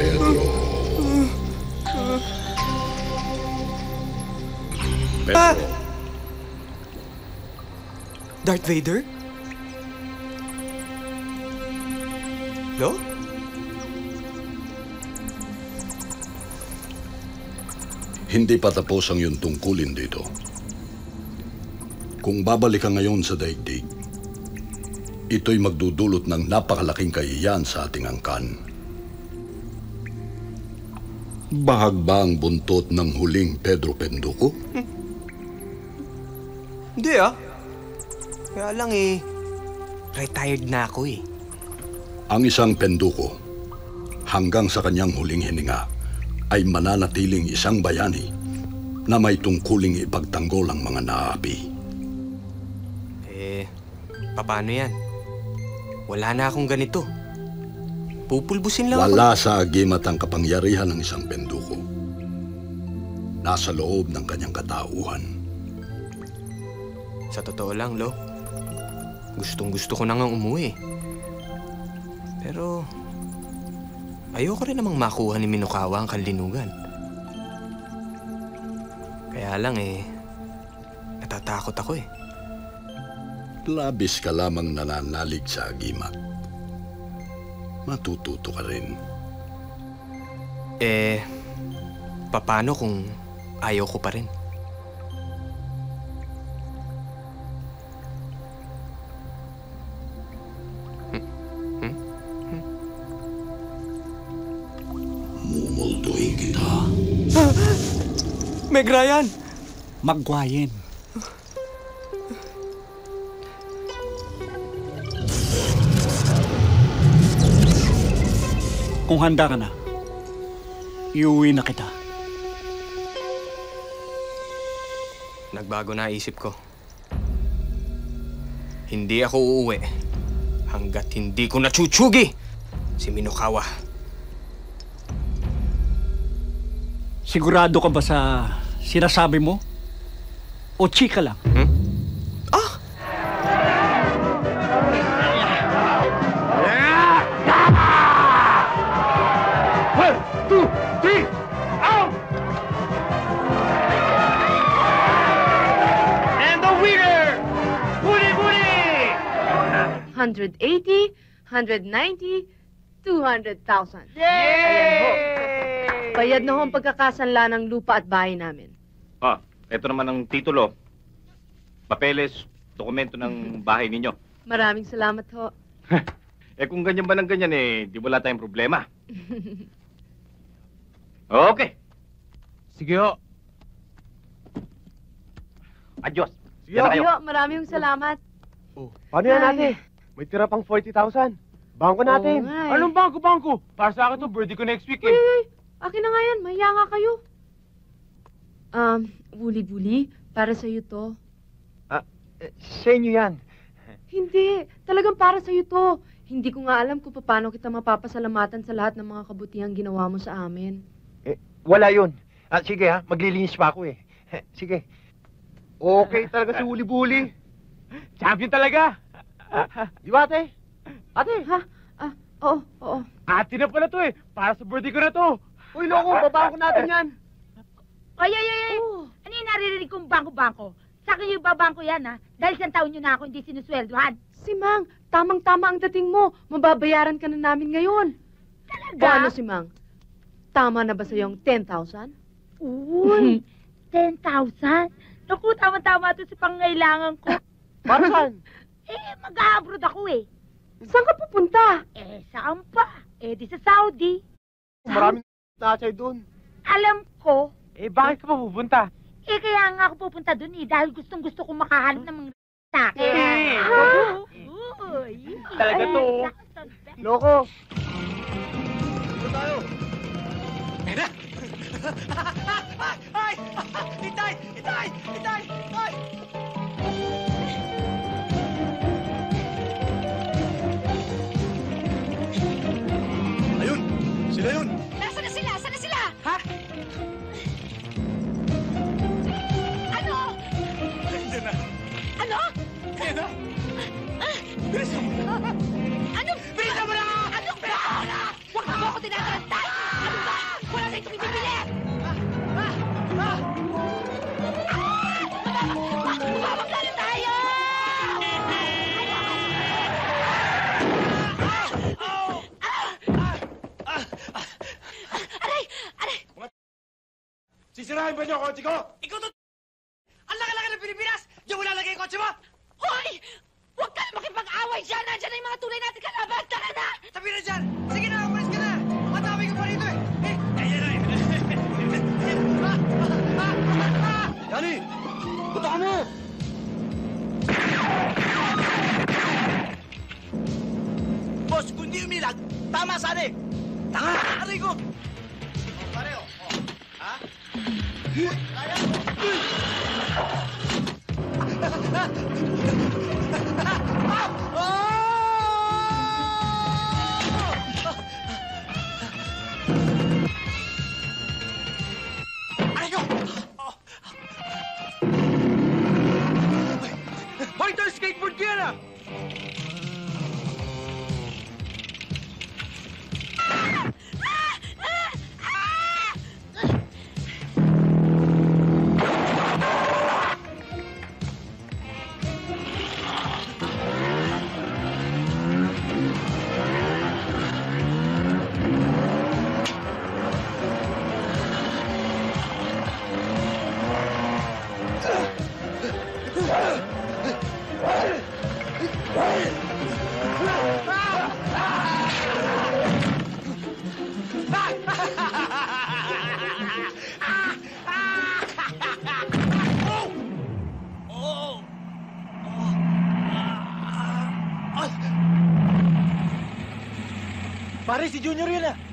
Pedro. Pedro. Darth Vader? Lo? Hindi pa tapos ang iyong tungkulin dito. Kung babalik ka ngayon sa daigdig, ito'y magdudulot ng napakalaking kahihiyan sa ating angkan. Bahag ba ang buntot ng huling Pedro Penduko? Hindi Kaya lang retired na ako Ang isang Penduko, hanggang sa kanyang huling hininga, ay mananatiling isang bayani na may tungkuling ipagtanggol ang mga naapi. Paano yan? Wala na akong ganito. Pupulbusin lang ako. Wala sa agimat ang kapangyarihan ng isang Penduko. Nasa loob ng kanyang katauhan. Sa totoo lang, Lo, gustong-gusto ko na nga umuwi. Pero ayoko rin namang makuha ni Minokawa ang kanlinugan. Kaya lang natatakot ako Labis ka lamang nananalig sa agimat. Matututo ka rin. Paano kung ayaw ko pa rin? Mumultuin kita. Meg Ryan! Magwayin. Kung handa ka na, iuwi na kita. Nagbago na isip ko. Hindi ako uuwi hanggat hindi ko natsutsugi si Minokawa. Sigurado ka ba sa sinasabi mo? O chika lang? $180, $190, $200,000. Yay! Ayan ho. Bayad na ho ang pagkakasanla ng lupa at bahay namin. Ito naman ang titulo. Papeles, dokumento ng bahay ninyo. Maraming salamat ho. Kung ganyan ba ng ganyan di wala tayong problema. Okay. Sige ho. Adios. Sige Yan na kayo. Ho, maraming salamat. Paano yan natin? May tira pang 40,000. Bangko natin. Oo nga Anong bangko? Para sa akin to, birthday ko next week Uy, akin na nga yan. Mahiya nga kayo. Buli-buli, para sa'yo to. Sa inyo yan. Hindi, talagang para sa'yo to. Hindi ko nga alam kung paano kita mapapasalamatan sa lahat ng mga kabutihang ginawa mo sa amin. Wala yun. Sige maglilinis pa ako Sige. Okay talaga si Huli-Buli. Champion talaga. Di ba, ate? Ate? Ha? Oo. Ate na pala to Para sa birthday ko na to. Uy, loko, babako natin yan. Ay! Ano yung naririnig kong bangko-bangko? Sa akin yung babangko yan, Dahil isang taon nyo na ako hindi sinusweldohan. Si Mang, tamang-tama ang dating mo. Mababayaran ka na namin ngayon. Talaga? O ano si Mang? Tama na ba sa yung 10,000? Uy, 10,000? Naku, tama-tama ito sa pangangailangan ko. Para saan? Mag-a-abroad ako Saan ka pupunta? Saan pa? Di sa Saudi. Maraming nasay doon. Alam ko. Bakit ka pa pupunta? Kaya nga ako pupunta doon Dahil gustong-gusto kong makahanap ng mga takin. Talaga to. Loko. Ito tayo. Ay! Itay! Ay! Ayun! Sila yun! Nasaan na sila? Saan na sila? Ha? Ano? Nandiyan na. Ano? Ayan na. Bilisan mo na. Ano? Bilisan mo na! Ano ba? Huwag mo ako tinatarantay! ito pinipili! Mababagla tayo! Aray! Aray! Sisirahin ba niyo ang kotse ko? Ikaw to... Ang laki-laki ng Pilipinas! Diyan mo lalagay yung kotse mo! Hoy! Huwag ka na makipag-away dyan! Nandiyan na yung mga tunay natin kalaban! Tara na! Tabi na dyan! Sige na, umalis ka na! Matawag ka pa rito eh! Ayan na Yani! Puta mo! Boss, kung di umilag, tama sana eh! Tanga! Aray ko! Pare, Ha? Kaya mo! Aray ko! Hoy, ito yung skateboard ko yan ah! Pare, si Junior yun ah!